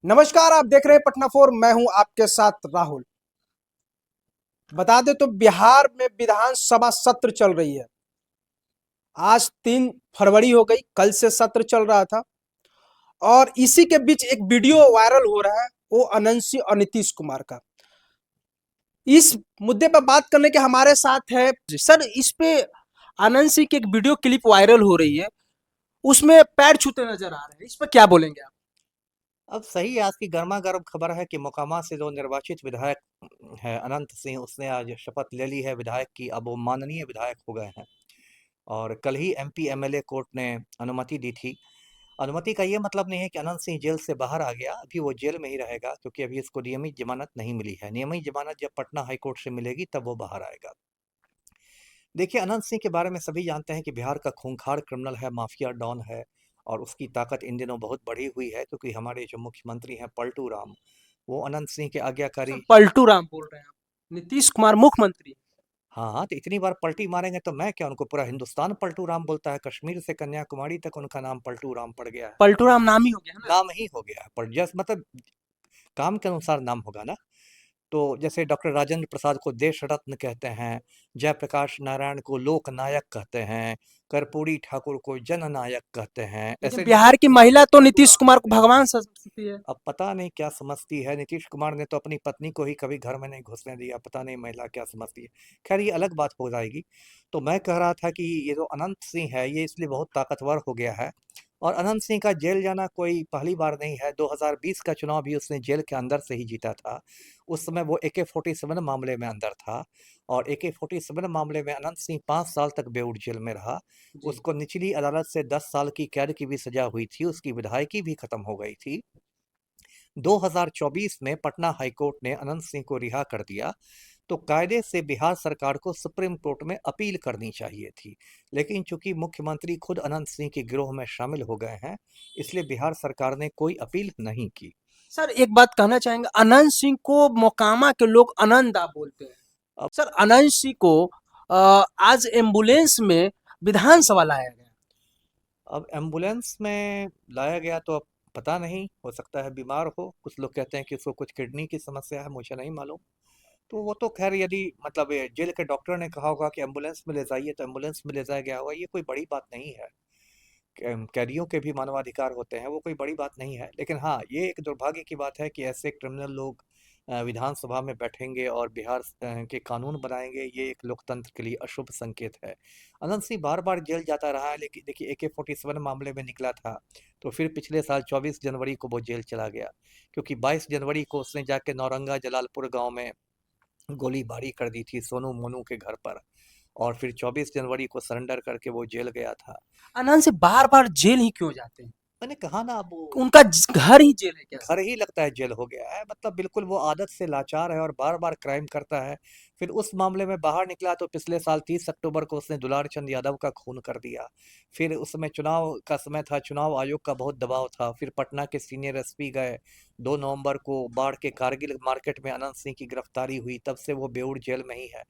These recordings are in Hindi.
नमस्कार, आप देख रहे हैं पटना 4। मैं हूं आपके साथ राहुल। बता दें तो बिहार में विधानसभा सत्र चल रही है। आज 3 फरवरी हो गई, कल से सत्र चल रहा था और इसी के बीच एक वीडियो वायरल हो रहा है, वो अनंत और नीतीश कुमार का। इस मुद्दे पर बात करने के हमारे साथ है सर। इस पे आनंद सिंह की एक वीडियो क्लिप वायरल हो रही है, उसमें पैर छूते नजर आ रहे हैं। इस पर क्या बोलेंगे आप? अब सही आज की गर्मा-गर्म खबर है कि मोकामा से जो निर्वाचित विधायक है अनंत सिंह, उसने आज शपथ ले ली है विधायक की। अब वो माननीय विधायक हो गए हैं और कल ही एमपी एमएलए कोर्ट ने अनुमति दी थी। अनुमति का ये मतलब नहीं है कि अनंत सिंह जेल से बाहर आ गया, अभी वो जेल में ही रहेगा क्योंकि अभी इसको नियमित जमानत नहीं मिली है। नियमित जमानत जब पटना हाई कोर्ट से मिलेगी तब वो बाहर आएगा। देखिए, अनंत सिंह के बारे में सभी जानते हैं कि बिहार का खूंखार क्रिमिनल है, माफिया डॉन है और उसकी ताकत इन दिनों बहुत बढ़ी हुई है क्योंकि हमारे जो मुख्यमंत्री हैं पलटू राम, वो अनंत सिंह के सर आज्ञाकारी। पलटू राम बोल रहे हैं आप? नीतीश कुमार मुख्यमंत्री? हाँ हाँ, तो इतनी बार पलटी मारेंगे तो मैं क्या, उनको पूरा हिंदुस्तान पलटू राम बोलता है। कश्मीर से कन्याकुमारी तक उनका नाम पलटू राम पड़ गया है। पलटू राम नाम ही हो गया है ना। नाम ही हो गया है, पर जस्ट मतलब काम के अनुसार नाम होगा ना। तो जैसे डॉक्टर राजेंद्र प्रसाद को देश रत्न कहते हैं, जयप्रकाश नारायण को लोकनायक कहते हैं, कर्पूरी ठाकुर को जननायक कहते हैं, लेकिन ऐसे बिहार की महिला तो नीतीश कुमार को भगवान समझती है। अब पता नहीं क्या समझती है। नीतीश कुमार ने तो अपनी पत्नी को ही कभी घर में नहीं घुसने दिया, पता नहीं महिला क्या समझती है। खैर, ये अलग बात हो जाएगी। तो मैं कह रहा था कि ये जो अनंत सिंह है ये इसलिए बहुत ताकतवर हो गया है और अनंत सिंह का जेल जाना कोई पहली बार नहीं है। 2020 का चुनाव भी उसने जेल के अंदर से ही जीता था। उस समय वो AK-47 मामले में अंदर था और AK-47 मामले में अनंत सिंह 5 साल तक बेऊर जेल में रहा। जी। उसको निचली अदालत से 10 साल की कैद की भी सजा हुई थी, उसकी विधायकी भी खत्म हो गई थी। 2024 में पटना हाईकोर्ट ने अनंत सिंह को रिहा कर दिया, तो कायदे से बिहार सरकार को सुप्रीम कोर्ट में अपील करनी चाहिए थी। लेकिन चूंकि मुख्यमंत्री खुद अनंत सिंह के गिरोह में शामिल हो गए हैं, इसलिए बिहार सरकार ने कोई अपील नहीं की। सर एक बात कहना चाहेंगे, अनंत सिंह को मोकामा के लोग अनंदा बोलते हैं। अब सर अनंत सिंह को आज एम्बुलेंस में विधानसभा लाया गया। अब एम्बुलेंस में लाया गया तो अब पता नहीं, हो सकता है बीमार हो। कुछ लोग कहते हैं कि उसको कुछ किडनी की समस्या है, मुझे नहीं मालूम। तो वो तो खैर, यदि मतलब ये जेल के डॉक्टर ने कहा होगा कि एम्बुलेंस में ले जाइए तो एम्बुलेंस में ले जाया गया होगा, ये कोई बड़ी बात नहीं है। कैदियों के भी मानवाधिकार होते हैं, वो कोई बड़ी बात नहीं है। लेकिन हाँ, ये एक दुर्भाग्य की बात है कि ऐसे क्रिमिनल लोग विधानसभा में बैठेंगे और बिहार के कानून बनाएंगे, ये एक लोकतंत्र के लिए अशुभ संकेत है। अनंत सिंह बार बार जेल जाता रहा है, लेकिन देखिए AK-47 मामले में निकला था तो फिर पिछले साल 24 जनवरी को वो जेल चला गया क्योंकि 22 जनवरी को उसने जाके नौरंगा जलालपुर गांव में गोलीबारी कर दी थी सोनू मोनू के घर पर और फिर 24 जनवरी को सरेंडर करके वो जेल गया था। अनंत सिंह बार बार जेल ही क्यों जाते हैं? मैंने कहा ना, अब वो उनका घर ही जेल है क्या घर सर? ही लगता है जेल हो गया है। मतलब बिल्कुल वो आदत से लाचार है और बार बार क्राइम करता है। फिर उस मामले में बाहर निकला तो पिछले साल 30 अक्टूबर को उसने दुलार चंद यादव का खून कर दिया। फिर उस समय चुनाव का समय था, चुनाव आयोग का बहुत दबाव था। फिर पटना के सीनियर एसपी गए। 2 नवंबर को बाढ़ के कारगिल मार्केट में अनंत सिंह की गिरफ्तारी हुई, तब से वो बेऊर जेल में ही है।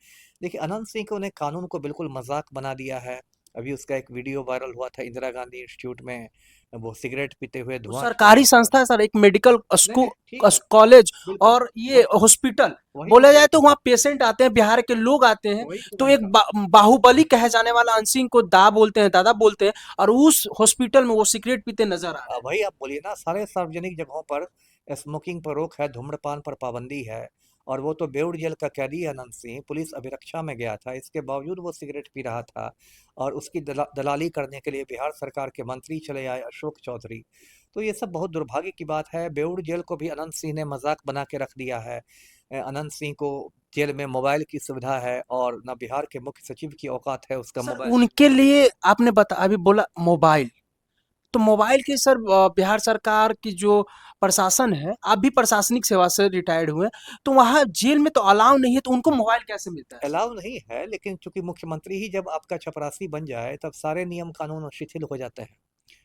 देखिए, अनंत सिंह को ने कानून को बिल्कुल मजाक बना दिया है। अभी उसका एक वीडियो वायरल हुआ था इंदिरा गांधी इंस्टीट्यूट में, वो सिगरेट पीते हुए वो धुआं छोड़ सरकारी रहा था। संस्था है सर, एक मेडिकल नहीं नहीं, ठीक है, कॉलेज बिल्कुल। और ये वही हॉस्पिटल। वही मैं बोला बोल जाए तो वहाँ पेशेंट आते हैं, बिहार के लोग आते हैं। वही तो तो मैंने एक कहा। बाहुबली कहे जाने वाला अनंत सिंह को दा बोलते हैं, दादा बोलते हैं, और उस हॉस्पिटल में वो सिगरेट पीते नजर आ रहे हैं। वही आप बोलिए ना, सारे सार्वजनिक जगहों पर स्मोकिंग पर रोक है, धूम्रपान पर पाबंदी है। और वो तो बेउर जेल का कैदी है अनंत सिंह, पुलिस अभिरक्षा में गया था, इसके बावजूद वो सिगरेट पी रहा था। और उसकी दलाली करने के लिए बिहार सरकार के मंत्री चले आए, अशोक चौधरी। तो ये सब बहुत दुर्भाग्य की बात है। बेउर जेल को भी अनंत सिंह ने मजाक बना के रख दिया है। अनंत सिंह को जेल में मोबाइल की सुविधा है और ना बिहार के मुख्य सचिव की औकात है उसका सर मोबाइल। उनके लिए आपने बता अभी बोला मोबाइल, तो मोबाइल के सर बिहार सरकार की जो प्रशासन है, आप भी प्रशासनिक सेवा से रिटायर्ड हुए, तो वहाँ जेल में तो अलाउ नहीं है, तो उनको मोबाइल कैसे मिलता है सर? अलाउ नहीं है, लेकिन चूंकि मुख्यमंत्री ही जब आपका चपरासी बन जाए तब सारे नियम कानून शिथिल हो जाते हैं,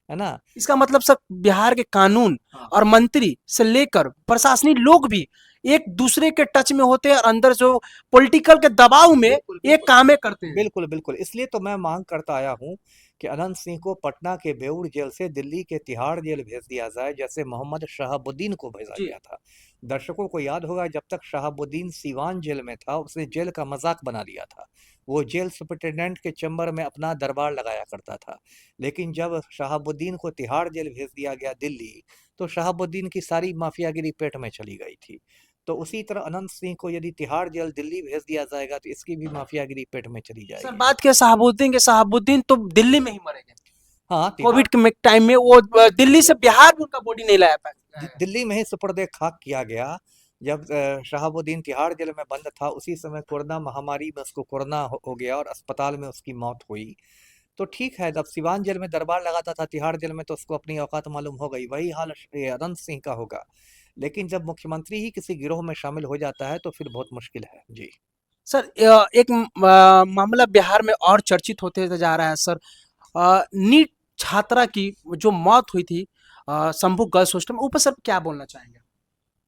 है ना। इसका मतलब सर बिहार के कानून हाँ, और मंत्री से लेकर प्रशासनिक लोग भी एक दूसरे के टच में होते हैं और अंदर जो पॉलिटिकल के दबाव में बिल्कुल ये बिल्कुल कामें करते हैं। बिल्कुल बिल्कुल इसलिए तो मैं मांग करता आया हूं कि अनंत सिंह को पटना के बेऊर जेल से दिल्ली के तिहाड़ जेल भेज दिया जाए, जैसे मोहम्मद शहाबुद्दीन को भेजा जी गया था। दर्शकों को याद होगा, जब तक शहाबुद्दीन सीवान जेल में था उसने जेल का मजाक बना लिया था। वो जेल सुपरिटेंडेंट के चैम्बर में अपना दरबार लगाया करता था। लेकिन जब शहाबुद्दीन को तिहाड़ जेल भेज दिया गया दिल्ली, तो शहाबुद्दीन की सारी माफियागिरी पेट में चली गई थी। तो उसी तरह अनंत सिंह को यदि तिहाड़ जेल दिल्ली भेज दिया जाएगा तो इसकी भी माफियागिरी पेट में चली सर, जाएगी। बात किया शहाबुद्दीन के, शहाबुद्दीन तो दिल्ली में ही मरे गए। हाँ, तिहाड़ कोविड के टाइम में वो दिल्ली से बिहार में उनका बॉडी नहीं लाया पाया। दिल्ली में ही सुपुर्द खाक किया गया। जब शहाबुद्दीन तिहाड़ जेल में बंद था, उसी समय कोरोना महामारी में उसको कोरोना हो गया और अस्पताल में उसकी मौत हुई। तो ठीक है, जब सिवान जेल में दरबार लगाता था, तिहाड़ जेल में तो उसको अपनी औकात मालूम हो गई। वही हाल ये अनंत सिंह का होगा। लेकिन जब मुख्यमंत्री ही किसी गिरोह में शामिल हो जाता है तो फिर बहुत मुश्किल है जी। सर, एक मामला बिहार में और चर्चित होते जा रहा है सर। नीट छात्रा की जो मौत हुई थी शंभू गर्ल्स हॉस्टल में, ऊपर सर क्या बोलना चाहेंगे?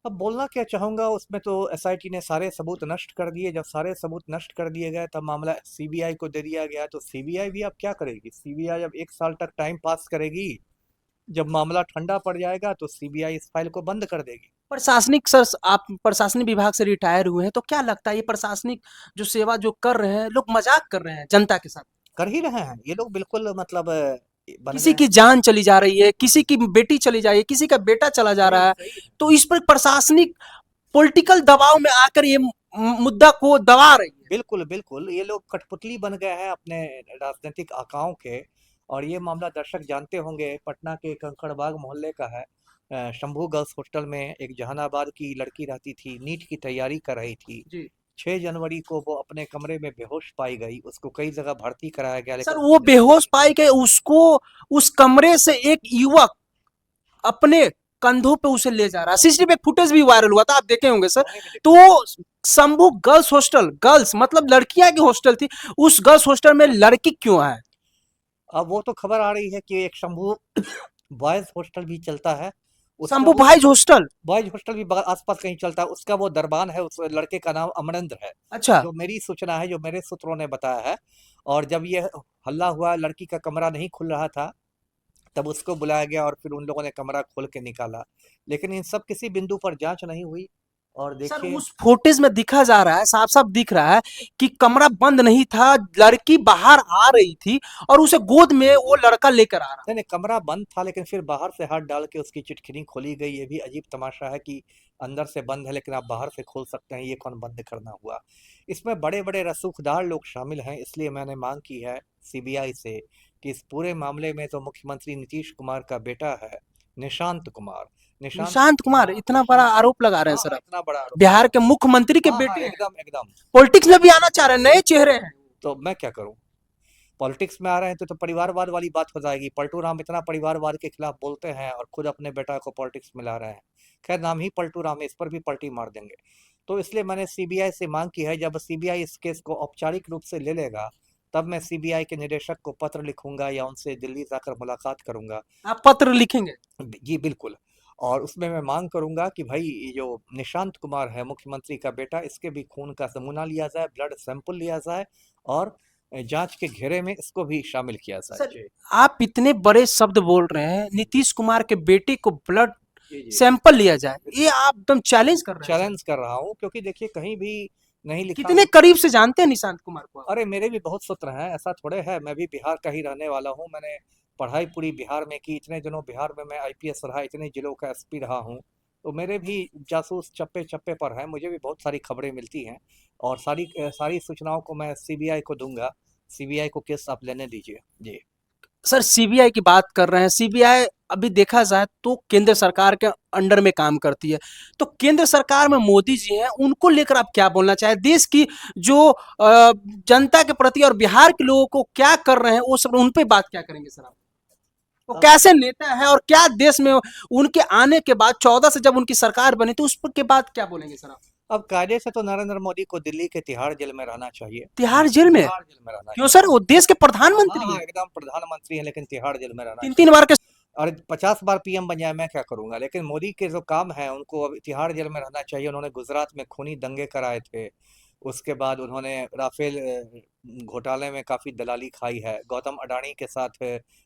अब बोलना क्या चाहूंगा, उसमें तो एसआईटी ने सारे सबूत नष्ट कर दिए। जब सारे सबूत नष्ट कर दिए गए तब मामला सीबीआई को दे दिया गया। तो सीबीआई भी अब क्या करेगी? सीबीआई अब 1 साल तक टाइम पास करेगी। जब मामला ठंडा पड़ जाएगा तो सीबीआई इस फाइल को बंद कर देगी। प्रशासनिक सर, आप प्रशासनिक विभाग से रिटायर हुए हैं, तो क्या लगता है ये प्रशासनिक जो सेवा जो कर रहे हैं, लोग मजाक कर रहे हैं जनता के साथ? कर ही रहे हैं ये लोग, बिल्कुल मतलब बन किसी गए की हैं। जान चली जा रही है, किसी की बेटी चली जा रही है, किसी का बेटा चला जा सही रहा है, सही है। तो इस पर प्रशासनिक पॉलिटिकल दबाव में आकर ये मुद्दा को दबा रही है। बिल्कुल बिल्कुल ये लोग कठपुतली बन गए हैं अपने राजनीतिक आकाओं के। और ये मामला दर्शक जानते होंगे, पटना के कंकड़बाग मोहल्ले का है। शंभू गर्ल्स हॉस्टल में एक जहानाबाद की लड़की रहती थी, नीट की तैयारी कर रही थी। जी 6 जनवरी को वो अपने कमरे में बेहोश पाई गई। उसको कई जगह भर्ती कराया गया, सर, लेकिन वो उसकी मृत्यु हो बेहोश गई। पाई गए, उसको उस कमरे से एक युवक अपने कंधों पे उसे ले जा रहा है। सीसीटीवी फुटेज भी वायरल हुआ था, आप देखे होंगे सर। मैंने भी देखा। तो शंभू गर्ल्स हॉस्टल, गर्ल्स मतलब लड़कियां की हॉस्टल थी, उस गर्ल्स हॉस्टल में लड़की क्यों है? अब वो तो खबर आ रही है कि एक शंभू बॉयज हॉस्टल भी चलता है। उसका शंभू वो भाई हॉस्टल? बॉयज हॉस्टल भी आसपास कहीं चलता है। उसका वो दरबान है। उस लड़के का नाम अमरेंद्र है, अच्छा। जो मेरी सूचना है, जो मेरे सूत्रों ने बताया है। और जब ये हल्ला हुआ, लड़की का कमरा नहीं खुल रहा था, तब उसको बुलाया गया और फिर उन लोगों ने कमरा खोल के निकाला। लेकिन इन सब किसी बिंदु पर जांच नहीं हुई। और सर, देखिए, उस फुटेज में दिखा जा रहा है, साफ साफ दिख रहा है कि कमरा बंद नहीं था, लड़की बाहर आ रही थी और उसे गोद में वो लड़का लेकर आ रहा। नहीं नहीं, कमरा बंद था, लेकिन फिर बाहर से हाथ डाल के उसकी चिटखनी खोली गई। ये भी अजीब तमाशा है कि अंदर से बंद है लेकिन आप बाहर से खोल सकते हैं। ये कौन बंद करना हुआ? इसमें बड़े बड़े रसूखदार लोग शामिल हैं। इसलिए मैंने मांग की है सीबीआई से कि इस पूरे मामले में तो मुख्यमंत्री नीतीश कुमार का बेटा है, निशांत कुमार। निशांत निशांत कुमार हाँ, इतना बड़ा निशांत आरोप लगा रहे हैं हाँ सर हाँ, आप? इतना बड़ा आरोप बिहार लगा के मुख्यमंत्री के रहा। हाँ हाँ, बेटे हैं, एकदम एकदम। पॉलिटिक्स में भी आना चाह रहे हैं, नए चेहरे हैं। तो मैं क्या करूं? पॉलिटिक्स में आ रहे हैं तो परिवारवाद वाली बात हो जाएगी। पलटू राम इतना परिवारवाद के खिलाफ बोलते हैं और खुद अपने बेटा को पॉलिटिक्स में ला रहे हैं। खैर, नाम ही पलटू राम है, इस पर भी पलटी मार देंगे। तो इसलिए मैंने सीबीआई से मांग की है, जब सीबीआई इस केस को औपचारिक रूप से ले लेगा, तब मैं सीबीआई के निदेशक को पत्र लिखूंगा या उनसे दिल्ली जाकर मुलाकात करूंगा। आप पत्र लिखेंगे? जी बिल्कुल। और उसमें मैं मांग करूंगा कि भाई, ये जो निशांत कुमार है मुख्यमंत्री का बेटा, इसके भी खून का नमूना लिया जाए, ब्लड सैंपल लिया जाए और जांच के घेरे में इसको भी शामिल किया जाए। सर, जी आप इतने बड़े शब्द बोल रहे हैं, नीतीश कुमार के बेटे को ब्लड जी जी। सैंपल लिया जाए, ये बिल्कुल आप एकदम चैलेंज कर रहे हैं सर। चैलेंज कर रहा हूँ, क्योंकि देखिए कहीं भी नहीं लिखा कितने करीब से जानते हैं निशांत कुमार को आप? अरे मेरे भी बहुत सूत्र हैं, ऐसा थोड़े है। मैं भी बिहार का ही रहने वाला हूँ। मैंने पढ़ाई पूरी बिहार में की। इतने दिनों बिहार में मैं आईपीएस रहा, इतने जिलों का एसपी रहा हूँ। तो मेरे भी जासूस चप्पे चप्पे पर हैं, मुझे भी बहुत सारी खबरें मिलती हैं। और सारी सूचनाओं को मैं सीबीआई को दूंगा। सीबीआई को केस आप लेने दीजिए जी। सर, सीबीआई की बात कर रहे हैं, सीबीआई अभी देखा जाए तो केंद्र सरकार के अंडर में काम करती है। तो केंद्र सरकार में मोदी जी हैं, उनको लेकर आप क्या बोलना चाहें? देश की जो जनता के प्रति और बिहार के लोगों को क्या कर रहे हैं, वो सब उन पे बात क्या करेंगे सर आप? वो अब कैसे नेता है और क्या देश में उनके आने के बाद 14 से जब उनकी सरकार बनी थी, उस पर के बाद क्या बोलेंगे सर आप? अब कायदे से तो नरेंद्र मोदी को दिल्ली के तिहाड़ जेल में रहना चाहिए। तिहाड़ जेल में? तिहाड़ जेल में रहना क्यों सर, चाहिए। वो देश के हाँ प्रधानमंत्री हाँ, हैं, एकदम प्रधानमंत्री हैं, लेकिन तिहाड़ जेल में रहना तीन तीन चाहिए। बार के। और 50 बार पीएम बन जाए मैं क्या करूंगा। लेकिन मोदी के जो काम है, उनको अब तिहाड़ जेल में रहना चाहिए। उन्होंने गुजरात में खूनी दंगे कराए थे, उसके बाद उन्होंने राफेल घोटाले में काफी दलाली खाई है। गौतम अडानी के साथ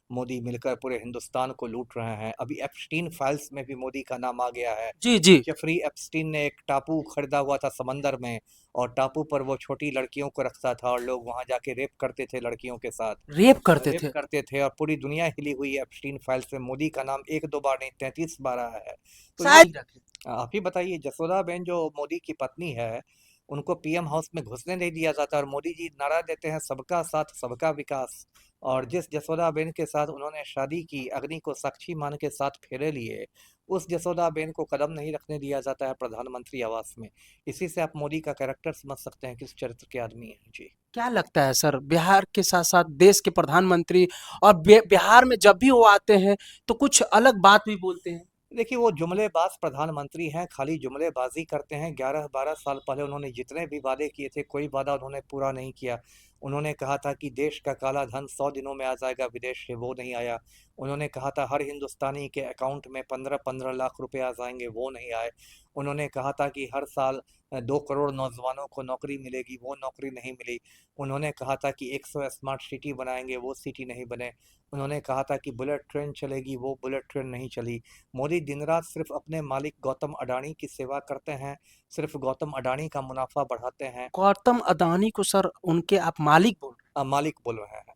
मोदी मिलकर पूरे हिंदुस्तान को लूट रहे हैं। अभी एप्स्टीन फाइल्स में भी मोदी का नाम आ गया है। जी जी। जेफरी एप्स्टीन ने एक टापू खरीदा हुआ था समंदर में, और टापू पर वो छोटी लड़कियों को रखता था, और लोग वहां जाके रेप करते थे लड़कियों के साथ। रेप करते रेप थे। करते थे, और पूरी दुनिया हिली हुई है एप्स्टीन फाइल्स में। मोदी का नाम एक दो बार नहीं, 33 बार आया है। तो ये शायद रखे। आप ही बताइए, जसोदा बेन जो मोदी की पत्नी है, उनको पीएम हाउस में घुसने नहीं दिया जाता, और मोदी जी नारा देते हैं सबका साथ सबका विकास। और जिस जसोदा बेन के साथ उन्होंने शादी की, अग्नि को साक्षी मान के साथ फेरे लिए, उस जसोदा बेन को कदम नहीं रखने दिया जाता है प्रधानमंत्री आवास में। इसी से आप मोदी का कैरेक्टर समझ सकते हैं किस चरित्र के आदमी हैं जी। क्या लगता है सर, बिहार के साथ साथ देश के प्रधानमंत्री और बिहार में जब भी वो आते हैं तो कुछ अलग बात भी बोलते हैं। देखिए, वो जुमलेबाज प्रधानमंत्री हैं, खाली जुमलेबाजी करते हैं। 11-12 साल पहले उन्होंने जितने भी वादे किए थे, कोई वादा उन्होंने पूरा नहीं किया। उन्होंने कहा था कि देश का काला धन 100 दिनों में आ जाएगा विदेश से, वो नहीं आया। उन्होंने कहा था हर हिंदुस्तानी के अकाउंट में 15-15 लाख रुपए आ जाएंगे, वो नहीं आए। उन्होंने कहा था कि हर साल 2 करोड़ नौजवानों को नौकरी मिलेगी, वो नौकरी नहीं मिली। उन्होंने कहा था कि 100 स्मार्ट सिटी बनाएंगे, वो सिटी नहीं बने। उन्होंने कहा था कि बुलेट ट्रेन चलेगी, वो बुलेट ट्रेन नहीं चली। मोदी दिन रात सिर्फ अपने मालिक गौतम अडानी की सेवा करते हैं, सिर्फ गौतम अडानी का मुनाफा बढ़ाते हैं। गौतम अदानी को सर उनके आप मालिक बोल रहे मालिक बोल रहे हैं।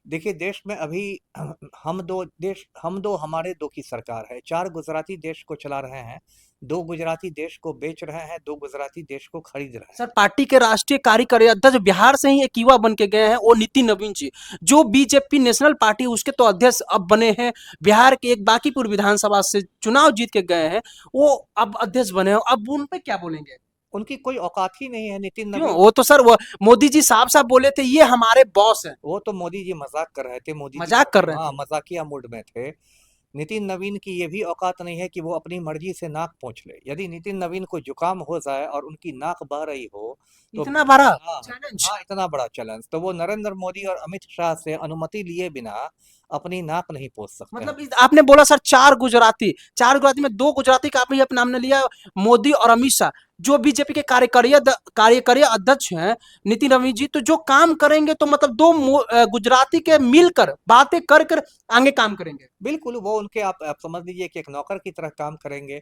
देखिए, देश में अभी हम दो हमारे दो की सरकार है। 4 गुजराती देश को चला रहे हैं, 2 गुजराती देश को बेच रहे हैं, 2 गुजराती देश को खरीद रहे हैं। हैं। सर पार्टी के राष्ट्रीय कार्यकारी अध्यक्ष बिहार से ही एक युवा बन के गए हैं, वो नितिन नवीन जी, जो बीजेपी नेशनल पार्टी उसके तो अध्यक्ष अब बने हैं। बिहार के एक बांकीपुर विधानसभा से चुनाव जीत के गए हैं, वो अब अध्यक्ष बने हैं। अब उन पे क्या बोलेंगे? उनकी कोई औकात ही नहीं है नितिन क्यों? नवीन। वो तो सर वो मोदी जी साफ साफ बोले थे ये हमारे बॉस हैं। वो तो मोदी जी मजाक कर रहे थे, मोदी जी मजाक कर रहे हाँ थे। मजाकिया मूड में थे। नितिन नवीन की ये भी औकात नहीं है कि वो अपनी मर्जी से नाक पोंछ ले। यदि नितिन नवीन को जुकाम हो जाए और उनकी नाक बह रही हो तो इतना बड़ा हाँ, चैलेंज। हाँ इतना बड़ा चैलेंज तो वो नरेंद्र मोदी और अमित शाह से अनुमति लिए बिना अपनी नाक नहीं पोंछ सकते हैं। मतलब आपने बोला सर 4 गुजराती में 2 गुजराती का आपने अपने नाम ने लिया, मोदी और अमित शाह, जो बीजेपी के कार्यकारी अध्यक्ष हैं नितिन रवि जी, तो जो काम करेंगे तो मतलब गुजराती के मिलकर बातें कर कर आगे काम करेंगे। बिल्कुल, वो उनके आप समझ लीजिए कि एक नौकर की तरह काम करेंगे।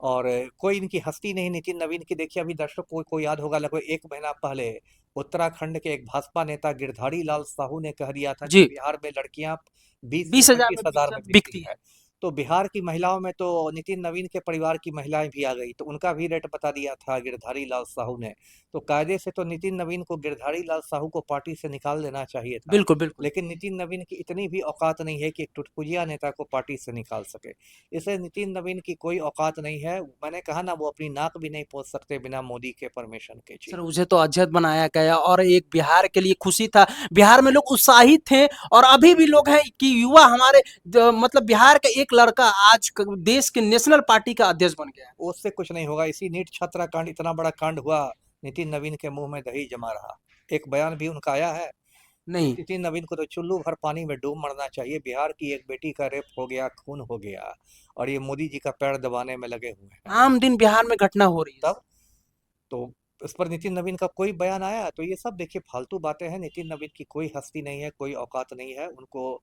और कोई इनकी हस्ती नहीं नितिन नवीन की। देखिए, अभी दर्शकों को याद होगा, लगभग 1 महीना पहले उत्तराखंड के एक भाजपा नेता गिरधारी लाल साहू ने कह दिया था कि जी। बिहार में लड़कियां 20 से 20,000 25 में हजार में बिकती बिकती है। है। तो बिहार की महिलाओं में तो नितिन नवीन के परिवार की महिलाएं भी आ गई, तो उनका भी रेट बता दिया था गिरधारी लाल साहू ने। तो कायदे से तो नितिन नवीन को गिरधारी लाल साहू को पार्टी से निकाल देना चाहिए था। बिल्कुल बिल्कुल। लेकिन नितिन नवीन की इतनी भी औकात नहीं है कि एक टुटपुजिया नेता को पार्टी से निकाल सके। इसलिए नितिन नवीन की कोई औकात नहीं है। मैंने कहा ना, वो अपनी नाक भी नहीं पोंछ सकते बिना मोदी के परमिशन के जी। सर उसे तो अध्यक्ष बनाया गया और एक बिहार के लिए खुशी था, बिहार में लोग उत्साहित थे, और अभी भी लोग हैं कि युवा हमारे मतलब बिहार का एक लड़का आज देश के नेशनल पार्टी का अध्यक्ष बन गया है। उससे कुछ नहीं होगा। इसी नीट छात्रा कांड, इतना बड़ा कांड हुआ, नितिन नवीन के मुंह में दही जमा रहा। एक बयान भी उनका आया है। नहीं। नितिन नवीन को तो चुल्लू भर पानी में डूब मरना चाहिए। बिहार की एक बेटी का रेप हो गया, खून हो गया, और ये मोदी जी का पैर दबाने में लगे हुए हैं। आम दिन बिहार में घटना हो रही है। तब तो इस पर नितिन नवीन का कोई बयान आया? तो ये सब देखिए फालतू बातें हैं। नितिन नवीन की कोई हस्ती नहीं है, कोई औकात नहीं है। उनको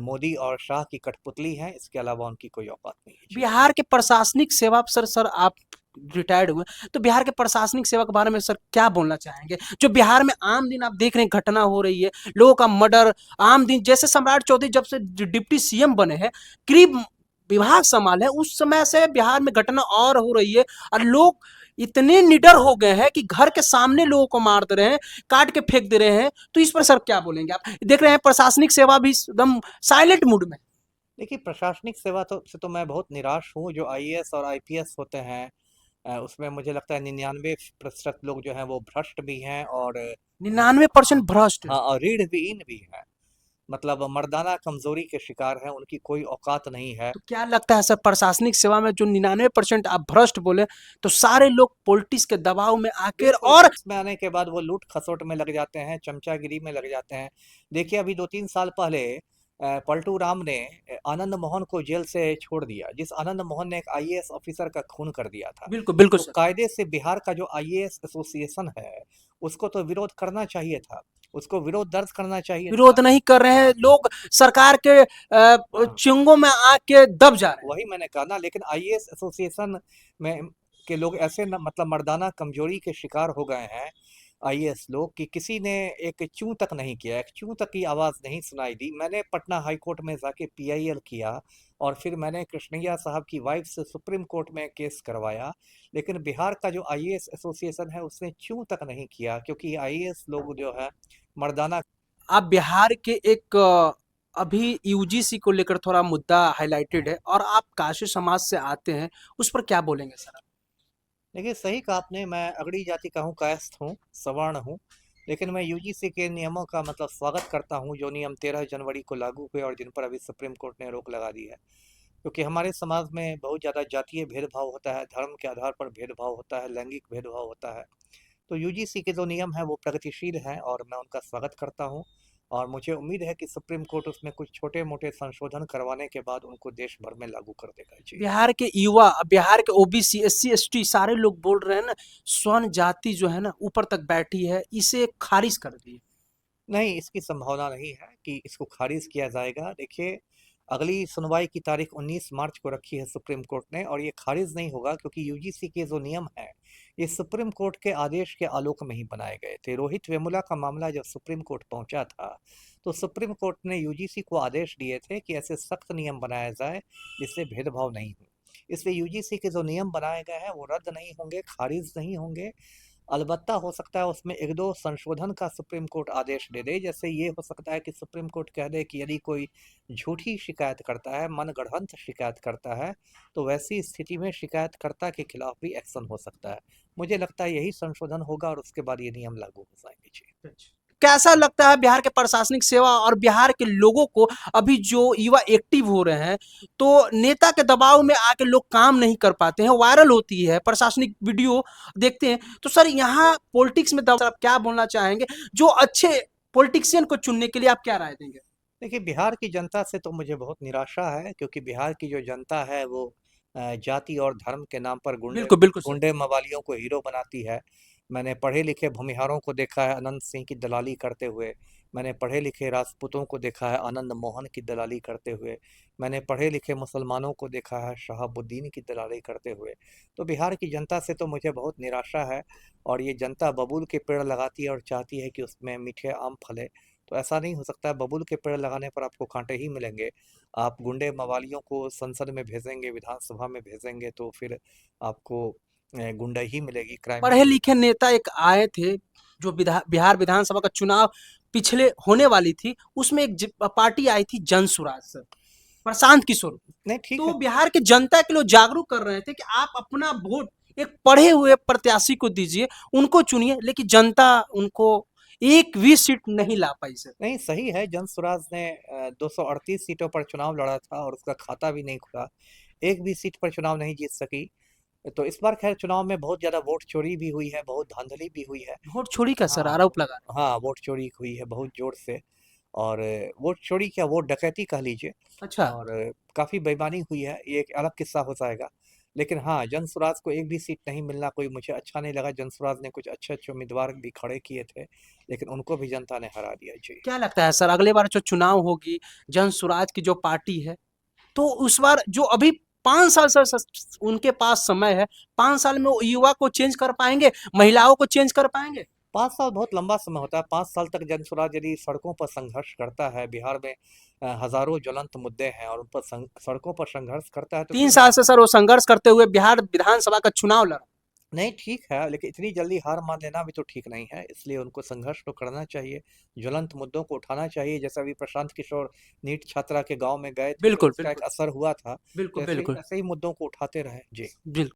मोदी और शाह की कठपुतली है, इसके अलावा उनकी कोई औकात नहीं है जी। बिहार के प्रशासनिक सेवा सर आप रिटायर्ड हुए, तो बिहार के प्रशासनिक सेवा के बारे में सर क्या बोलना चाहेंगे? जो बिहार में आम दिन आप देख रहे हैं घटना हो रही है, लोगों का मर्डर आम दिन, जैसे सम्राट चौधरी जब से डिप्टी सीएम बने हैं, करीब विभाग संभाले, उस समय से बिहार में घटना और हो रही है, और लोग इतने निडर हो गए हैं कि घर के सामने लोगों को मार दे रहे हैं, काट के फेंक दे रहे हैं। तो इस पर सर क्या बोलेंगे? आप देख रहे हैं प्रशासनिक सेवा भी एकदम साइलेंट मूड में। देखिए, प्रशासनिक सेवा से तो मैं बहुत निराश हूँ। जो आईएएस और आईपीएस होते हैं, उसमें मुझे लगता है 99% लोग जो हैं वो भ्रष्ट भी हैं, और 99% भ्रष्ट है। हाँ, और रीढ़-विहीन भी हैं। मतलब मर्दाना कमजोरी के शिकार हैं, उनकी कोई औकात नहीं है। तो क्या लगता है सर, प्रशासनिक सेवा में जो 99% आप भ्रष्ट बोले, तो सारे लोग पॉलिटिक्स के दबाव में आकर बिल्कुल, और इसमें आने के बाद वो लूट खसोट में लग जाते हैं, चमचागिरी में लग जाते हैं। देखिए, अभी 2-3 साल पहले पलटू राम ने आनंद मोहन को जेल से छोड़ दिया, जिस आनंद मोहन ने एक आईएएस ऑफिसर का खून कर दिया था। बिल्कुल बिल्कुल तो सर। कायदे से बिहार का जो आईएएस एसोसिएशन है, उसको तो विरोध करना चाहिए था, उसको विरोध दर्ज करना चाहिए विरोध था। नहीं कर रहे हैं लोग, सरकार के हाँ, चुंगों में आके दब जा रहे हैं। वही मैंने कहा ना, लेकिन आईएएस एसोसिएशन में के लोग ऐसे न, मतलब मर्दाना कमजोरी के शिकार हो गए हैं आईएएस लोग, कि किसी ने एक चूं तक नहीं किया, एक चूं तक की आवाज नहीं सुनाई दी। मैंने पटना हाई कोर्ट में जाके पीआईएल किया, और फिर मैंने कृष्णैया साहब की वाइफ से सुप्रीम कोर्ट में केस करवाया, लेकिन बिहार का जो आईएएस एसोसिएशन है उसने चूं तक नहीं किया, क्योंकि आईएएस लोग जो है मर्दाना। आप बिहार के एक अभी यूजीसी को लेकर थोड़ा मुद्दा हाईलाइटेड है और आप काशी समाज से आते हैं, उस पर क्या बोलेंगे सर आप? देखिए, सही कहा आपने, मैं अगड़ी जाति का हूँ, कायस्थ हूँ, सवर्ण हूँ, लेकिन मैं यूजीसी के नियमों का मतलब स्वागत करता हूँ, जो नियम 13 जनवरी को लागू हुए और जिन पर अभी सुप्रीम कोर्ट ने रोक लगा दी है। क्योंकि हमारे समाज में बहुत ज़्यादा जातीय भेदभाव होता है, धर्म के आधार पर भेदभाव होता है, लैंगिक भेदभाव होता है। तो यूजीसी के जो नियम हैं वो प्रगतिशील हैं और मैं उनका स्वागत करता हूँ, और मुझे उम्मीद है कि सुप्रीम कोर्ट उसमें कुछ छोटे मोटे संशोधन करवाने के बाद उनको देश भर में लागू कर देगा। जी। बिहार के युवा, बिहार के ओबीसी, एससी, एसटी सारे लोग बोल रहे हैं ना, स्वर्ण जाति जो है ना ऊपर तक बैठी है, इसे खारिज कर दी। नहीं, इसकी संभावना नहीं है कि इसको खारिज किया जाएगा। देखिए, अगली सुनवाई की तारीख 19 मार्च को रखी है सुप्रीम कोर्ट ने, और ये खारिज नहीं होगा, क्योंकि यूजीसी के जो नियम हैं ये सुप्रीम कोर्ट के आदेश के आलोक में ही बनाए गए थे। रोहित वेमुला का मामला जब सुप्रीम कोर्ट पहुंचा था, तो सुप्रीम कोर्ट ने यूजीसी को आदेश दिए थे कि ऐसे सख्त नियम बनाया जाए जिससे भेदभाव नहीं हो। इसलिए यूजीसी के जो नियम बनाए गए हैं वो रद्द नहीं होंगे, खारिज नहीं होंगे। अलबत्ता हो सकता है उसमें एक दो संशोधन का सुप्रीम कोर्ट आदेश दे दे। जैसे ये हो सकता है कि सुप्रीम कोर्ट कह दे कि यदि कोई झूठी शिकायत करता है, मनगढ़ंत शिकायत करता है, तो वैसी स्थिति में शिकायतकर्ता के खिलाफ भी एक्शन हो सकता है। मुझे लगता है यही संशोधन होगा और उसके बाद ये नियम लागू हो जाएंगे। जी। कैसा लगता है बिहार के प्रशासनिक सेवा और बिहार के लोगों को? अभी जो युवा एक्टिव हो रहे हैं, तो नेता के दबाव में आके लोग काम नहीं कर पाते हैं, वायरल होती है प्रशासनिक वीडियो देखते हैं, तो सर यहाँ पॉलिटिक्स में दबाव, आप क्या बोलना चाहेंगे? जो अच्छे पॉलिटिशियन को चुनने के लिए आप क्या राय देंगे? देखिए, बिहार की जनता से तो मुझे बहुत निराशा है, क्योंकि बिहार की जो जनता है वो जाति और धर्म के नाम पर गुंडे बिल्कुल बिल्कुल सर। गुंडे मवालियों को हीरो बनाती है। मैंने पढ़े लिखे भूमिहारों को देखा है अनंत सिंह की दलाली करते हुए। मैंने पढ़े लिखे राजपूतों को देखा है आनंद मोहन की दलाली करते हुए। मैंने पढ़े लिखे मुसलमानों को देखा है शहाबुद्दीन की दलाली करते हुए। तो बिहार की जनता से तो मुझे बहुत निराशा है, और ये जनता बबूल के पेड़ लगाती है और चाहती है कि उसमें मीठे आम फले। तो ऐसा नहीं हो सकता है, बबूल के पेड़ लगाने पर आपको कांटे ही मिलेंगे। आप गुंडे मवालियों को संसद में भेजेंगे, विधानसभा में भेजेंगे, तो फिर आपको गुंडा ही मिलेगी, क्राइम पढ़े मिलेगी। लिखे नेता एक आए थे, जो बिहार विधानसभा का चुनाव पिछले होने वाली थी, उसमें एक पार्टी आई थी जन सुराज सर, प्रशांत किशोर। नहीं, ठीक तो है। बिहार की जनता के लोग जागरूक कर रहे थे कि आप अपना वोट एक पढ़े हुए प्रत्याशी को दीजिए, उनको चुनिए, लेकिन जनता उनको एक भी सीट नहीं ला पाई सर। नहीं, सही है, जन स्वराज ने 238 सीटों पर चुनाव लड़ा था और उसका खाता भी नहीं खुला, एक भी सीट पर चुनाव नहीं जीत सकी। तो इस बार खैर चुनाव में बहुत ज़्यादा वोट चोरी भी हुई है, बहुत धांधली भी हुई है। वोट छोड़ी का सर हाँ, आरोप लगा रहे हाँ, वोट चोरी हुई है बहुत जोर से, और वोट चोरी क्या, वोट डकैती कह लीजिए। हैं। अच्छा। और काफ़ी बेईमानी हुई है, ये एक अलग किस्सा हो जाएगा। लेकिन हाँ, जनसुराज को एक भी सीट नहीं मिलना कोई मुझे अच्छा नहीं लगा। जनसुराज ने कुछ अच्छे अच्छे उम्मीदवार भी खड़े किए थे, लेकिन उनको भी जनता ने हरा दिया। जी। क्या लगता है सर, अगले बार जो चुनाव होगी, जन सुराज की जो पार्टी है, तो उस बार जो अभी 5 साल सर उनके पास समय है, 5 साल में वो युवा को चेंज कर पाएंगे, महिलाओं को चेंज कर पाएंगे? 5 साल बहुत लंबा समय होता है। 5 साल तक जनसुराज यदि सड़कों पर संघर्ष करता है, बिहार में हजारों ज्वलंत मुद्दे हैं और उन पर सड़कों पर संघर्ष करता है, तो तीन फिर साल से सर वो संघर्ष करते हुए बिहार विधानसभा का चुनाव लड़ा। नहीं, ठीक है, लेकिन इतनी जल्दी हार मान लेना भी तो ठीक नहीं है। इसलिए उनको संघर्ष तो करना चाहिए, ज्वलंत मुद्दों को उठाना चाहिए। जैसा अभी प्रशांत किशोर नीट छात्रा के गांव में गए थे, तो बिल्कुल उसका एक बिल्कुल असर हुआ था। तो बिल्कुल ऐसे बिल्कुल ऐसे ही मुद्दों को उठाते रहे। जी। बिल्कुल।